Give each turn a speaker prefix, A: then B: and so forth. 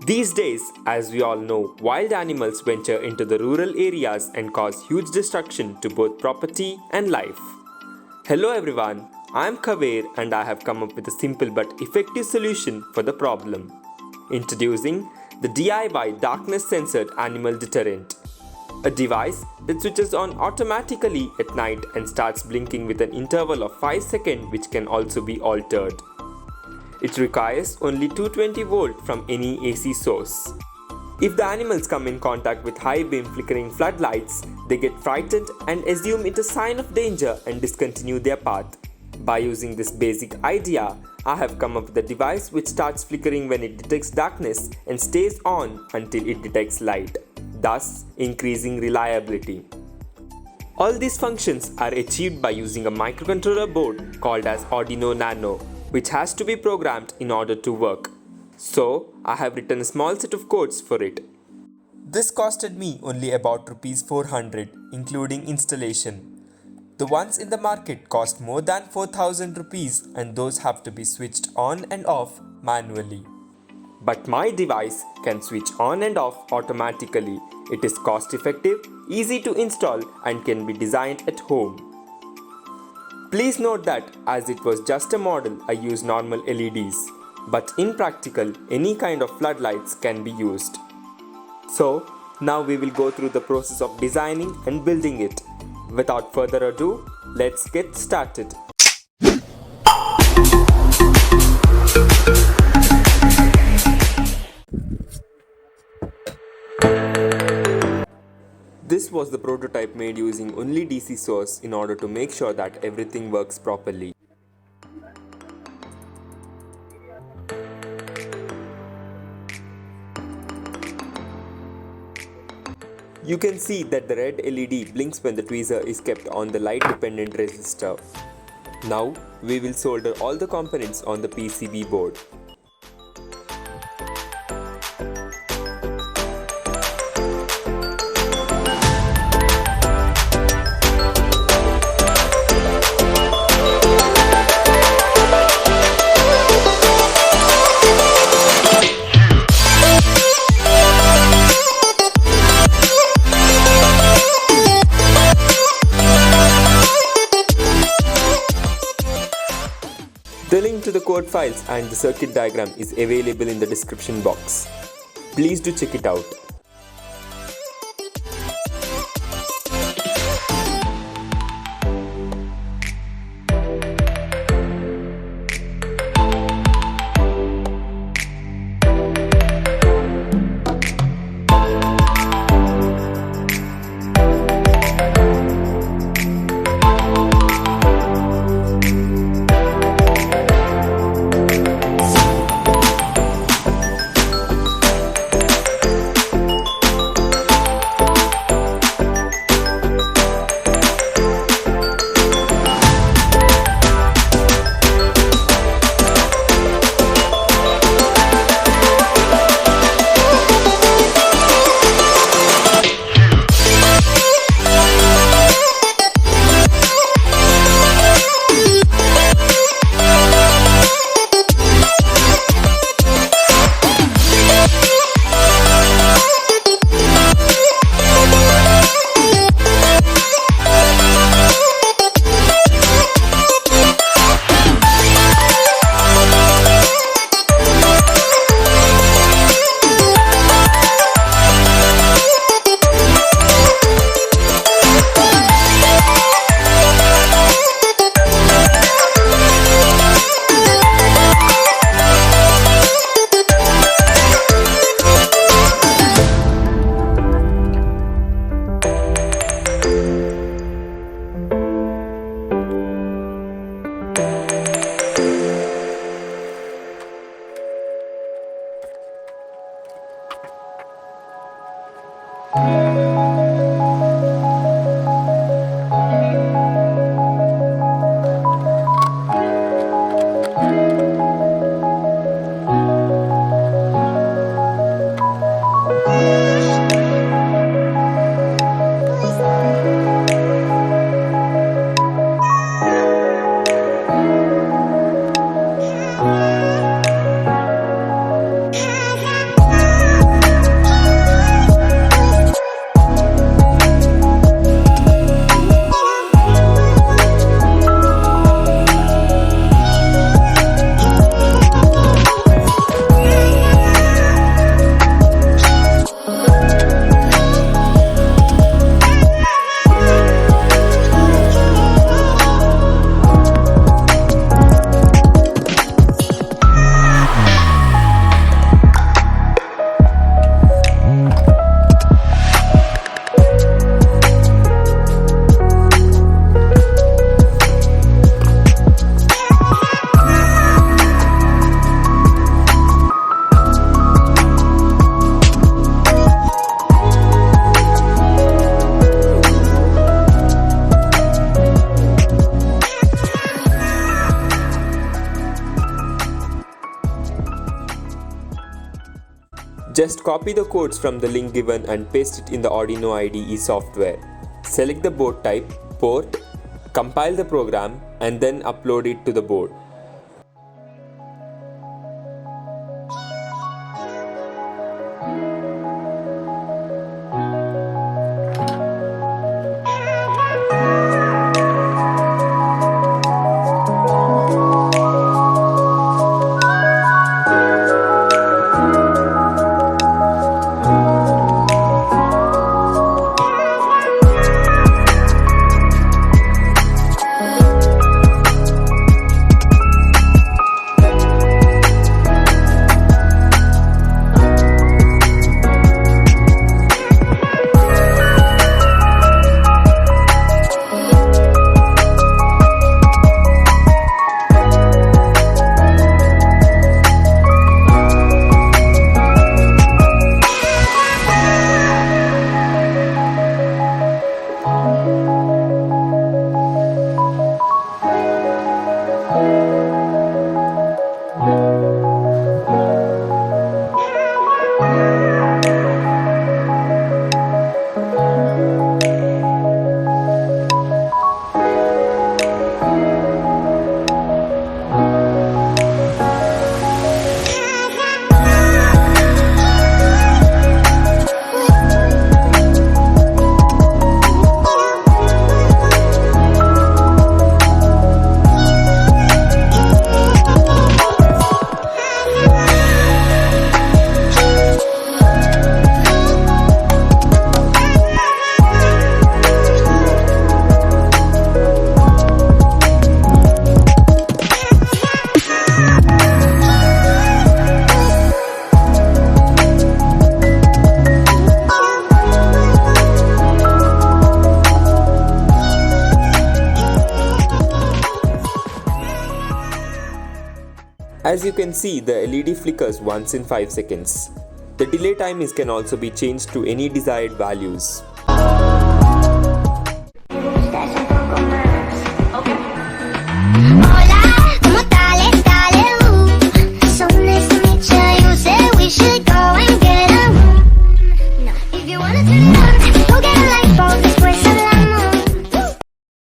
A: These days, as we all know, wild animals venture into the rural areas and cause huge destruction to both property and life. Hello everyone, I am Kaver and I have come up with a simple but effective solution for the problem. Introducing the DIY Darkness Sensored Animal Deterrent. A device that switches on automatically at night and starts blinking with an interval of 5 seconds, which can also be altered. It requires only 220 volt from any AC source. If the animals come in contact with high beam flickering floodlights, they get frightened and assume it a sign of danger and discontinue their path. By using this basic idea, I have come up with a device which starts flickering when it detects darkness and stays on until it detects light, thus increasing reliability. All these functions are achieved by using a microcontroller board called as Arduino Nano, which has to be programmed in order to work. So, I have written a small set of codes for it. This costed me only about Rs 400, including installation. The ones in the market cost more than 4000 rupees and those have to be switched on and off manually. But my device can switch on and off automatically. It is cost effective, easy to install and can be designed at home. Please note that as it was just a model, I used normal LEDs, but in practical, any kind of floodlights can be used. So, now we will go through the process of designing and building it. Without further ado, let's get started. This was the prototype made using only DC source in order to make sure that everything works properly. You can see that the red LED blinks when the tweezer is kept on the light dependent resistor. Now we will solder all the components on the PCB board. The link to the code files and the circuit diagram is available in the description box. Please do check it out. Just copy the codes from the link given and paste it in the Arduino IDE software. Select the board type, port, compile the program and then upload it to the board. As you can see, the LED flickers once in 5 seconds. The delay time can also be changed to any desired values.